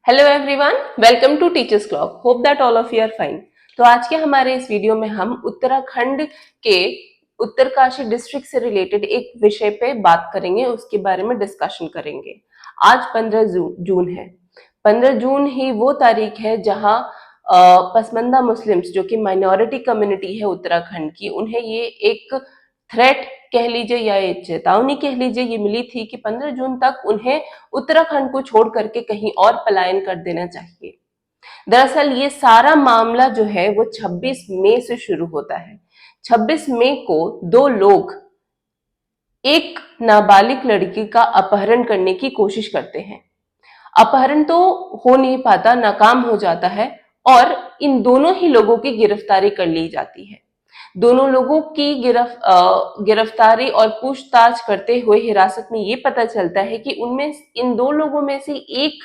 Hello everyone, welcome to teachers clock. Hope that all of you are fine. तो आज के हमारे इस वीडियो में हम उत्तराखंड के उत्तरकाशी डिस्ट्रिक्ट से रिलेटेड एक विषय पे बात करेंगे, उसके बारे में डिस्कशन करेंगे। आज 15 जून है। 15 जून ही वो तारीख है जहां पसमानदा मुस्लिम्स, जो कि माइनॉरिटी कम्युनिटी है उत्तराखंड की, उन्हें ये एक थ्रेट कह लीजिए या ये चेतावनी कह लीजिए, ये मिली थी कि 15 जून तक उन्हें उत्तराखंड को छोड़ करके कहीं और पलायन कर देना चाहिए। दरअसल ये सारा मामला जो है वो 26 मई से शुरू होता है। 26 मई को दो लोग एक नाबालिग लड़की का अपहरण करने की कोशिश करते हैं। अपहरण तो हो नहीं पाता, नाकाम हो जाता है और इन दोनों ही लोगों की गिरफ्तारी कर ली जाती है। दोनों लोगों की गिरफ्तारी और पूछताछ करते हुए हिरासत में ये पता चलता है कि उनमें इन दो लोगों में से एक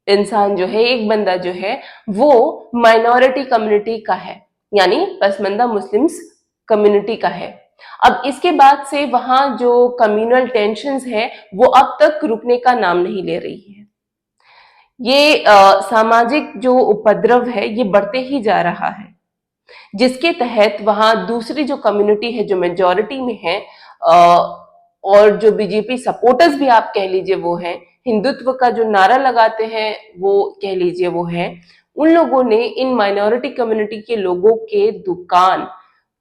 इंसान जो है, एक बंदा जो है, वो माइनॉरिटी कम्युनिटी का है, यानी पसमानदा मुस्लिम्स कम्युनिटी का है। अब इसके बाद से वहां जो कम्युनल टेंशन्स है वो अब तक रुकने का नाम नहीं ले रही है। ये सामाजिक जो उपद्रव है ये बढ़ते ही जा रहा है, जिसके तहत वहां दूसरी जो कम्युनिटी है जो मेजॉरिटी में है, और जो बीजेपी सपोर्टर्स भी आप कह लीजिए वो है, हिंदुत्व का जो नारा लगाते हैं वो कह लीजिए वो है, उन लोगों ने इन माइनॉरिटी कम्युनिटी के लोगों के दुकान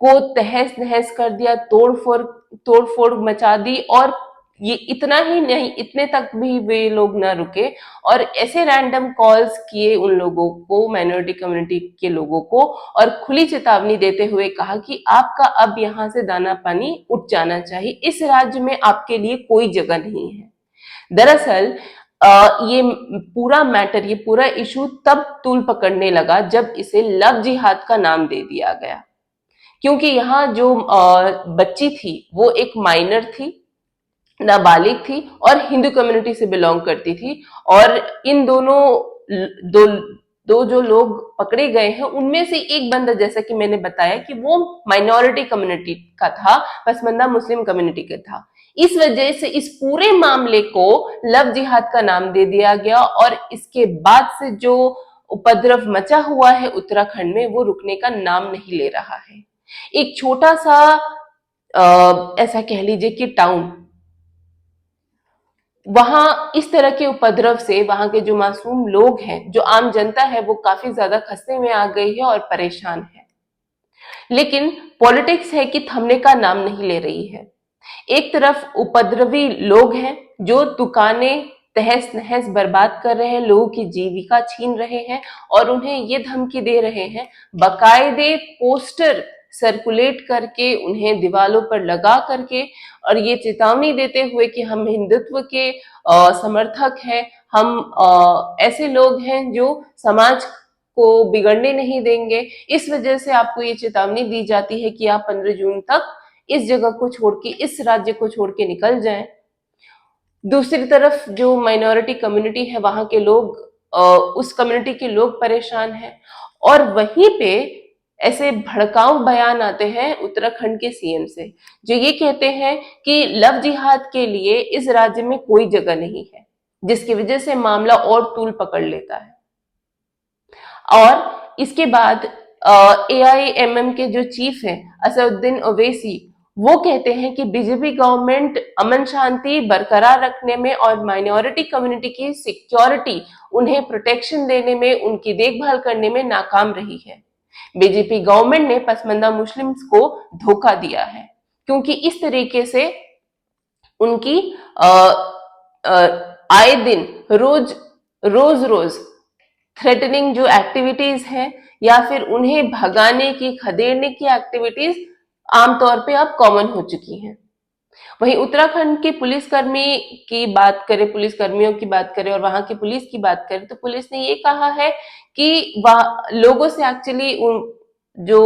को तहस नहस कर दिया, तोड़फोड़ मचा दी। और ये इतना ही नहीं, इतने तक भी वे लोग ना रुके और ऐसे रैंडम कॉल्स किए उन लोगों को, माइनॉरिटी कम्युनिटी के लोगों को, और खुली चेतावनी देते हुए कहा कि आपका अब यहाँ से दाना पानी उठ जाना चाहिए, इस राज्य में आपके लिए कोई जगह नहीं है। दरअसल ये पूरा मैटर, ये पूरा इशू तब तूल पकड़ने लगा जब इसे लव जिहाद का नाम दे दिया गया, क्योंकि यहाँ जो बच्ची थी वो एक माइनर थी, नाबालिग थी और हिंदू कम्युनिटी से बिलोंग करती थी। और इन दोनों दो दो जो लोग पकड़े गए हैं उनमें से एक बंदा, जैसा कि मैंने बताया कि वो माइनॉरिटी कम्युनिटी का था, पसमानदा मुस्लिम कम्युनिटी का था। इस वजह से इस पूरे मामले को लव जिहाद का नाम दे दिया गया और इसके बाद से जो उपद्रव मचा हुआ है उत्तराखंड में वो रुकने का नाम नहीं ले रहा है। एक छोटा सा ऐसा कह लीजिए कि टाउन, वहां इस तरह के उपद्रव से वहां के जो मासूम लोग हैं, जो आम जनता है, वो काफी ज्यादा खस्ते में आ गई है और परेशान है। लेकिन पॉलिटिक्स है कि थमने का नाम नहीं ले रही है। एक तरफ उपद्रवी लोग हैं जो दुकानें तहस नहस बर्बाद कर रहे हैं, लोगों की जीविका छीन रहे हैं और उन्हें ये धमकी दे रहे हैं, बकायदे पोस्टर सर्कुलेट करके, उन्हें दीवालों पर लगा करके, और ये चेतावनी देते हुए कि हम हिंदुत्व के समर्थक हैं, हम ऐसे लोग हैं जो समाज को बिगड़ने नहीं देंगे। इस वजह से आपको ये चेतावनी दी जाती है कि आप 15 जून तक इस जगह को छोड़ के, इस राज्य को छोड़ के निकल जाएं। दूसरी तरफ जो माइनॉरिटी कम्युनिटी है, वहां के लोग, उस कम्युनिटी के लोग परेशान हैं और वहीं पे ऐसे भड़काऊ बयान आते हैं उत्तराखंड के सीएम से, जो ये कहते हैं कि लव जिहाद के लिए इस राज्य में कोई जगह नहीं है, जिसकी वजह से मामला और तूल पकड़ लेता है। और इसके बाद AIMM के जो चीफ हैं असदुद्दीन ओवैसी, वो कहते हैं कि बीजेपी गवर्नमेंट अमन शांति बरकरार रखने में और माइनॉरिटी कम्युनिटी की सिक्योरिटी, उन्हें प्रोटेक्शन देने में, उनकी देखभाल करने में नाकाम रही है। बीजेपी गवर्नमेंट ने पसमानदा मुस्लिम्स को धोखा दिया है, क्योंकि इस तरीके से उनकी आए दिन रोज रोज थ्रेटनिंग जो एक्टिविटीज हैं या फिर उन्हें भगाने की, खदेड़ने की एक्टिविटीज आमतौर पे अब कॉमन हो चुकी हैं। वहीं उत्तराखंड के पुलिसकर्मी की बात करें, पुलिस कर्मियों की बात करें और वहां की पुलिस की बात करें, तो पुलिस ने ये कहा है कि वह लोगों से एक्चुअली जो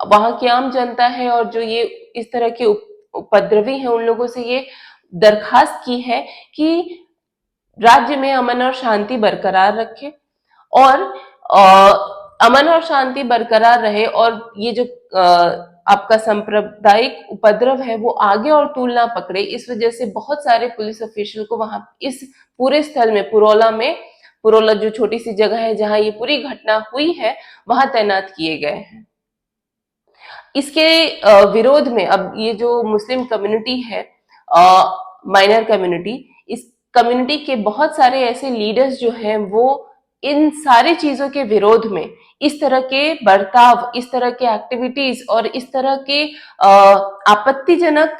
वहां की आम जनता है और जो ये इस तरह के उपद्रवी हैं, उन लोगों से ये दरखास्त की है कि राज्य में अमन और शांति बरकरार रखें और अमन और शांति बरकरार रहे और ये जो आपका सांप्रदायिक उपद्रव है वो आगे और तूल ना पकड़े। इस वजह से बहुत सारे पुलिस ऑफिशियल को वहां इस पूरे स्थल में, पुरौला में पुरोला जो छोटी सी जगह है जहां ये पूरी घटना हुई है, वहां तैनात किए गए हैं। इसके विरोध में अब ये जो मुस्लिम कम्युनिटी है, माइनर कम्युनिटी, इस कम्युनिटी के बहुत सारे ऐसे लीडर्स जो हैं वो इन सारी चीजों के विरोध में इस तरह के बर्ताव, इस तरह के एक्टिविटीज और इस तरह के आपत्तिजनक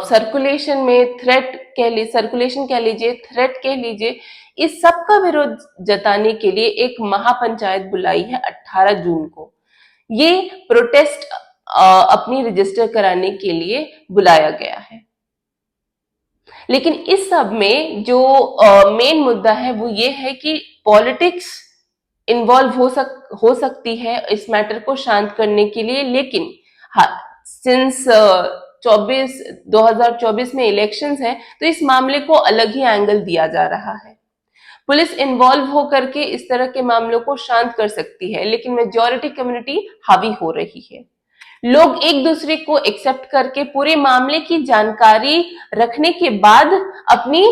सर्कुलेशन में सर्कुलेशन कह लीजिए, थ्रेट कह लीजिए, इस सब का विरोध जताने के लिए एक महापंचायत बुलाई है 18 जून को। ये प्रोटेस्ट अपनी रजिस्टर कराने के लिए बुलाया गया है। लेकिन इस सब में जो मेन मुद्दा है वो ये है कि पॉलिटिक्स इन्वॉल्व हो सकती है इस मैटर को शांत करने के लिए, लेकिन सिंस 2024 में इलेक्शंस हैं, तो इस मामले को अलग ही एंगल दिया जा रहा है। पुलिस इन्वॉल्व होकर के इस तरह के मामलों को शांत कर सकती है, लेकिन मेजॉरिटी कम्युनिटी हावी हो रही है। लोग एक दूसरे को एक्सेप्ट करके पूरे मामले की जानकारी रखने के बाद अपनी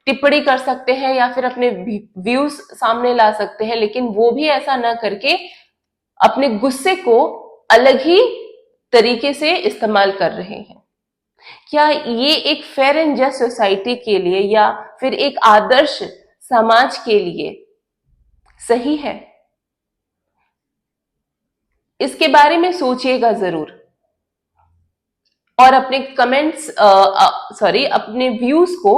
टिप्पणी कर सकते हैं या फिर अपने व्यूज सामने ला सकते हैं, लेकिन वो भी ऐसा ना करके अपने गुस्से को अलग ही तरीके से इस्तेमाल कर रहे हैं। क्या ये एक फेयर एंड जस्ट सोसाइटी के लिए या फिर एक आदर्श समाज के लिए सही है? इसके बारे में सोचिएगा जरूर और अपने कमेंट्स अपने व्यूज को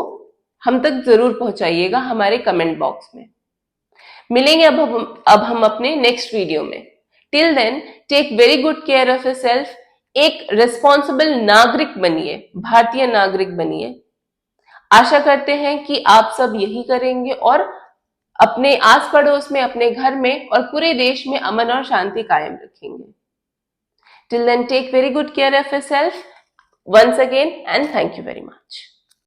हम तक जरूर पहुंचाइएगा हमारे कमेंट बॉक्स में। मिलेंगे अब हम अपने नेक्स्ट वीडियो में। Till then take very good care of yourself. एक रिस्पॉन्सिबल नागरिक बनिए, भारतीय नागरिक बनिए। आशा करते हैं कि आप सब यही करेंगे और अपने आस पड़ोस में, अपने घर में और पूरे देश में अमन और शांति कायम रखेंगे। Till then, take very good care of yourself once again and thank you very much.